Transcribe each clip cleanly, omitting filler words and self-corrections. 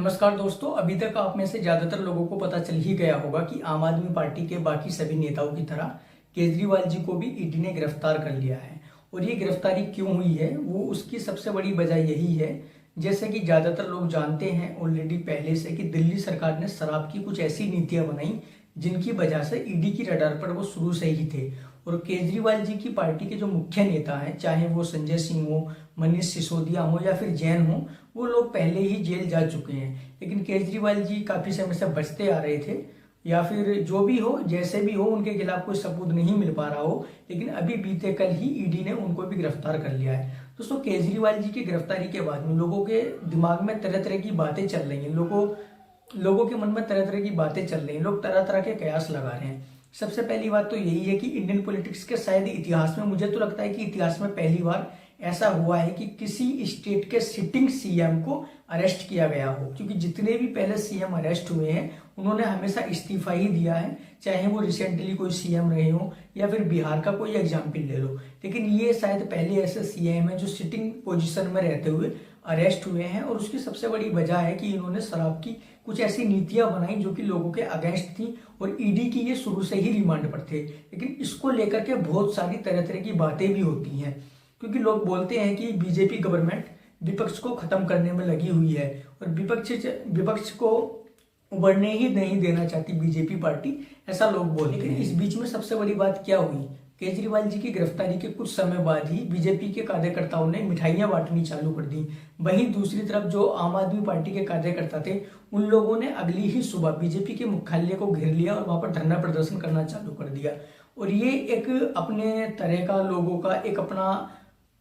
नमस्कार दोस्तों, अभी तक आप में से ज्यादातर लोगों को पता चल ही गया होगा कि आम आदमी पार्टी के बाकी सभी नेताओं की तरह केजरीवाल जी को भी ईडी ने गिरफ्तार कर लिया है। और ये गिरफ्तारी क्यों हुई है, वो उसकी सबसे बड़ी वजह यही है, जैसे कि ज्यादातर लोग जानते हैं ऑलरेडी पहले से, कि दिल्ली सरकार ने शराब की कुछ ऐसी नीतियां बनाई जिनकी वजह से ईडी की रडार पर वो शुरू से ही थे। और केजरीवाल जी की पार्टी के जो मुख्य नेता हैं, चाहे वो संजय सिंह हो, मनीष सिसोदिया हो या फिर जैन हो, वो लोग पहले ही जेल जा चुके हैं। लेकिन केजरीवाल जी काफी समय से बचते आ रहे थे, या फिर जो भी हो, जैसे भी हो, उनके खिलाफ कोई सबूत नहीं मिल पा रहा हो। लेकिन अभी बीते कल ही ईडी ने उनको भी गिरफ्तार कर लिया है। दोस्तों, केजरीवाल जी की गिरफ्तारी के बाद में लोगों के दिमाग में तरह तरह की बातें चल रही हैं। लोगों के मन में तरह तरह की बातें चल रही हैं, लोग तरह तरह के कयास लगा रहे हैं। सबसे पहली बात तो यही है कि इंडियन पॉलिटिक्स के शायद इतिहास में, मुझे तो लगता है कि इतिहास में पहली बार ऐसा हुआ है कि किसी स्टेट के सिटिंग सीएम को अरेस्ट किया गया हो। क्योंकि जितने भी पहले सीएम अरेस्ट हुए हैं उन्होंने हमेशा इस्तीफा ही दिया है, चाहे वो रिसेंटली कोई सीएम रहे हो या फिर बिहार का कोई एग्जाम्पल ले लो। लेकिन ये शायद पहले ऐसे सीएम है जो सिटिंग पोजीशन में रहते हुए अरेस्ट हुए हैं। और उसकी सबसे बड़ी वजह है कि इन्होंने शराब की कुछ ऐसी नीतियां बनाई जो कि लोगों के अगेंस्ट थी, और ईडी की ये शुरू से ही रिमांड पर थे। लेकिन इसको लेकर के बहुत सारी तरह तरह की बातें भी होती हैं, क्योंकि लोग बोलते हैं कि बीजेपी गवर्नमेंट विपक्ष को खत्म करने में लगी हुई है और विपक्ष को उभरने ही नहीं देना चाहती बीजेपी पार्टी, ऐसा लोग बोलते हैं। लेकिन इस बीच में सबसे बड़ी बात क्या हुई, केजरीवाल जी की गिरफ्तारी के कुछ समय बाद ही बीजेपी के कार्यकर्ताओं ने मिठाइयां बांटनी चालू कर दी। वहीं दूसरी तरफ जो आम आदमी पार्टी के कार्यकर्ता थे, उन लोगों ने अगली ही सुबह बीजेपी के मुख्यालय को घेर लिया और वहां पर धरना प्रदर्शन करना चालू कर दिया। और ये एक अपने तरह का लोगों का एक अपना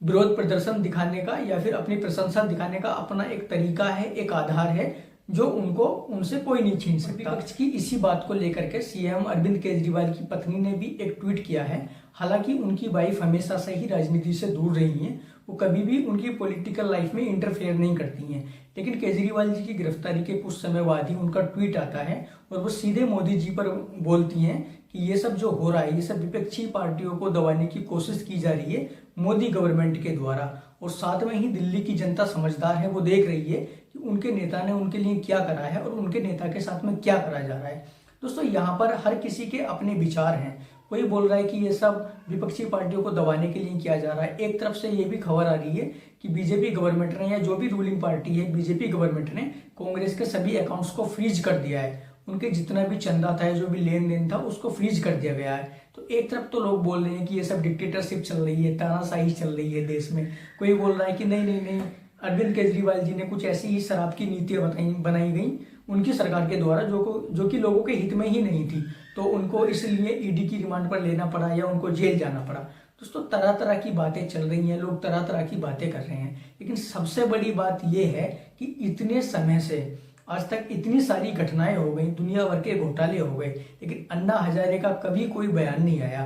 विरोध प्रदर्शन दिखाने का या फिर अपनी प्रशंसा दिखाने का अपना एक तरीका है, एक आधार है, जो उनसे कोई नहीं छीन सकता। विपक्ष की इसी बात को लेकर के सीएम अरविंद केजरीवाल की पत्नी ने भी एक ट्वीट किया है। हालांकि उनकी वाइफ हमेशा से ही राजनीति से दूर रही हैं, वो कभी भी उनकी पॉलिटिकल लाइफ में इंटरफेयर नहीं करती हैं। लेकिन केजरीवाल जी की गिरफ्तारी के कुछ समय बाद ही उनका ट्वीट आता है और वो सीधे मोदी जी पर बोलती हैं कि ये सब जो हो रहा है, ये सब विपक्षी पार्टियों को दबाने की कोशिश की जा रही है मोदी गवर्नमेंट के द्वारा। और साथ में ही दिल्ली की जनता समझदार है, वो देख रही है कि उनके नेता ने उनके लिए क्या करा है और उनके नेता के साथ में क्या करा जा रहा है। दोस्तों, यहाँ पर हर किसी के अपने विचार हैं। कोई बोल रहा है कि ये सब विपक्षी पार्टियों को दबाने के लिए किया जा रहा है। एक तरफ से ये भी खबर आ रही है कि बीजेपी गवर्नमेंट ने, या जो भी रूलिंग पार्टी है बीजेपी गवर्नमेंट ने, कांग्रेस के सभी अकाउंट्स को फ्रीज कर दिया है। उनके जितना भी चंदा था, जो भी लेन देन था, उसको फ्रीज कर दिया गया है। तो एक तरफ तो लोग बोल रहे हैं कि ये सब डिक्टेटरशिप चल रही है, तानाशाही चल रही है देश में। कोई बोल रहा है कि नहीं नहीं नहीं, अरविंद केजरीवाल जी ने कुछ ऐसी ही शराब की नीतियां बनाई गई उनकी सरकार के द्वारा, जो कि लोगों के हित में ही नहीं थी, तो उनको इसलिए ईडी की रिमांड पर लेना पड़ा या उनको जेल जाना पड़ा। दोस्तों, तरह तरह की बातें चल रही हैं, लोग तरह तरह की बातें कर रहे हैं। लेकिन सबसे बड़ी बात यह है कि इतने समय से आज तक इतनी सारी घटनाएं हो गई, दुनिया भर के घोटाले हो गए, लेकिन अन्ना हजारे का कभी कोई बयान नहीं आया।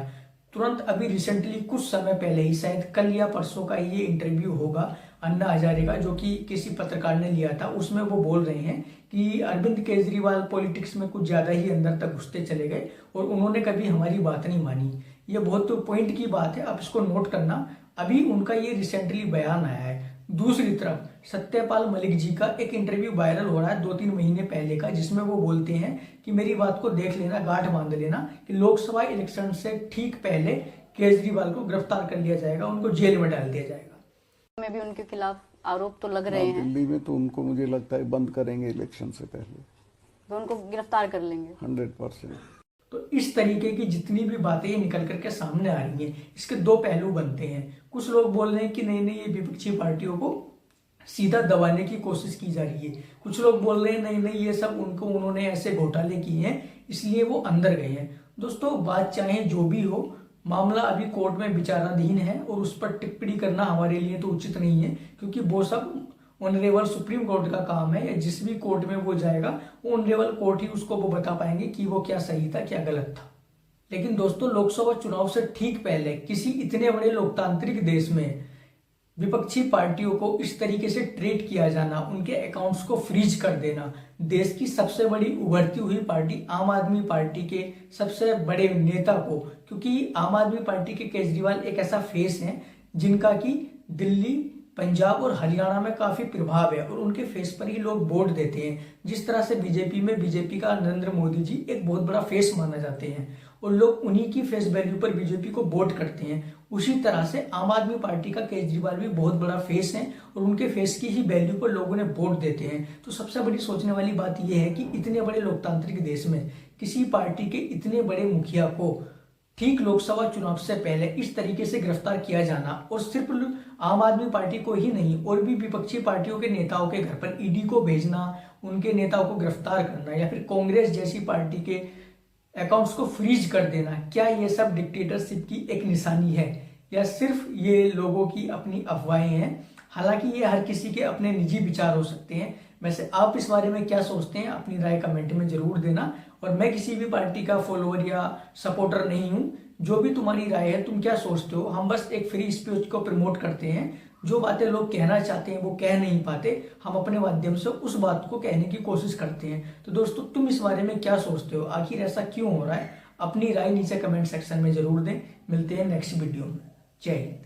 तुरंत अभी रिसेंटली कुछ समय पहले ही, शायद कल या परसों का ये इंटरव्यू होगा अन्ना हजारे का, जो कि किसी पत्रकार ने लिया था। उसमें वो बोल रहे हैं कि अरविंद केजरीवाल पॉलिटिक्स में कुछ ज्यादा ही अंदर तक घुसते चले गए और उन्होंने कभी हमारी बात नहीं मानी। ये बहुत पॉइंट की बात है, आप इसको नोट करना। अभी उनका ये रिसेंटली बयान आया है। दूसरी तरफ सत्यपाल मलिक जी का एक इंटरव्यू वायरल हो रहा है 2-3 महीने पहले का, जिसमें वो बोलते हैं कि मेरी बात को देख लेना, गांठ बांध लेना, कि लोकसभा इलेक्शन से ठीक पहले केजरीवाल को गिरफ्तार कर लिया जाएगा, उनको जेल में डाल दिया जाएगा। में भी उनके खिलाफ आरोप तो लग रहे हैं। दिल्ली में तो उनको मुझे लगता है बंद करेंगे इलेक्शन से पहले, तो उनको गिरफ्तार कर लेंगे 100%। तो इस तरीके की जितनी भी बातें निकल करके सामने आ रही हैं, इसके दो पहलू बनते हैं। कुछ लोग बोल रहे हैं कि नहीं नहीं, ये विपक्षी पार्टियों को सीधा दबाने की कोशिश की जा रही है। कुछ लोग बोल रहे हैं नहीं नहीं, ये सब उन्होंने ऐसे घोटाले किए हैं इसलिए वो अंदर गए हैं। दोस्तों, बात चाहे जो भी हो, मामला अभी कोर्ट में विचाराधीन है और उस पर टिप्पणी करना हमारे लिए तो उचित नहीं है, क्योंकि वो सब ऑनरेबल सुप्रीम कोर्ट का काम है, या जिस भी कोर्ट में वो जाएगा ऑनरेबल कोर्ट ही उसको वो बता पाएंगे कि वो क्या सही था क्या गलत था। लेकिन दोस्तों, लोकसभा चुनाव से ठीक पहले किसी इतने बड़े लोकतांत्रिक देश में विपक्षी पार्टियों को इस तरीके से ट्रीट किया जाना, उनके अकाउंट्स को फ्रीज कर देना, देश की सबसे बड़ी उभरती हुई पार्टी आम आदमी पार्टी के सबसे बड़े नेता को, क्योंकि आम आदमी पार्टी के केजरीवाल एक ऐसा फेस है जिनका कि दिल्ली पंजाब और हरियाणा में काफी प्रभाव है और उनके फेस पर ही लोग वोट देते हैं। जिस तरह से बीजेपी में बीजेपी का नरेंद्र मोदी जी एक बहुत बड़ा फेस माना जाते हैं और लोग उन्हीं की फेस वैल्यू पर बीजेपी को वोट करते हैं, उसी तरह से आम आदमी पार्टी का केजरीवाल भी बहुत बड़ा फेस है और उनके फेस की ही वैल्यू पर लोगों ने वोट देते हैं। तो सबसे बड़ी सोचने वाली बात यह है कि इतने बड़े लोकतांत्रिक देश में किसी पार्टी के इतने बड़े मुखिया को ठीक लोकसभा चुनाव से पहले इस तरीके से गिरफ्तार किया जाना, और सिर्फ आम आदमी पार्टी को ही नहीं और भी विपक्षी पार्टियों के नेताओं के घर पर ईडी को भेजना, उनके नेताओं को गिरफ्तार करना, या फिर कांग्रेस जैसी पार्टी के अकाउंट्स को फ्रीज कर देना, क्या ये सब डिक्टेटरशिप की एक निशानी है या सिर्फ ये लोगों की अपनी अफवाहें हैं? हालांकि ये हर किसी के अपने निजी विचार हो सकते हैं। वैसे आप इस बारे में क्या सोचते हैं, अपनी राय कमेंट में जरूर देना। और मैं किसी भी पार्टी का फॉलोअर या सपोर्टर नहीं हूं। जो भी तुम्हारी राय है, तुम क्या सोचते हो, हम बस एक फ्री स्पीच को प्रमोट करते हैं। जो बातें लोग कहना चाहते हैं वो कह नहीं पाते, हम अपने माध्यम से उस बात को कहने की कोशिश करते हैं। तो दोस्तों, तुम इस बारे में क्या सोचते हो, आखिर ऐसा क्यों हो रहा है? अपनी राय नीचे कमेंट सेक्शन में जरूर दें। मिलते हैं नेक्स्ट वीडियो में। जय हिंद।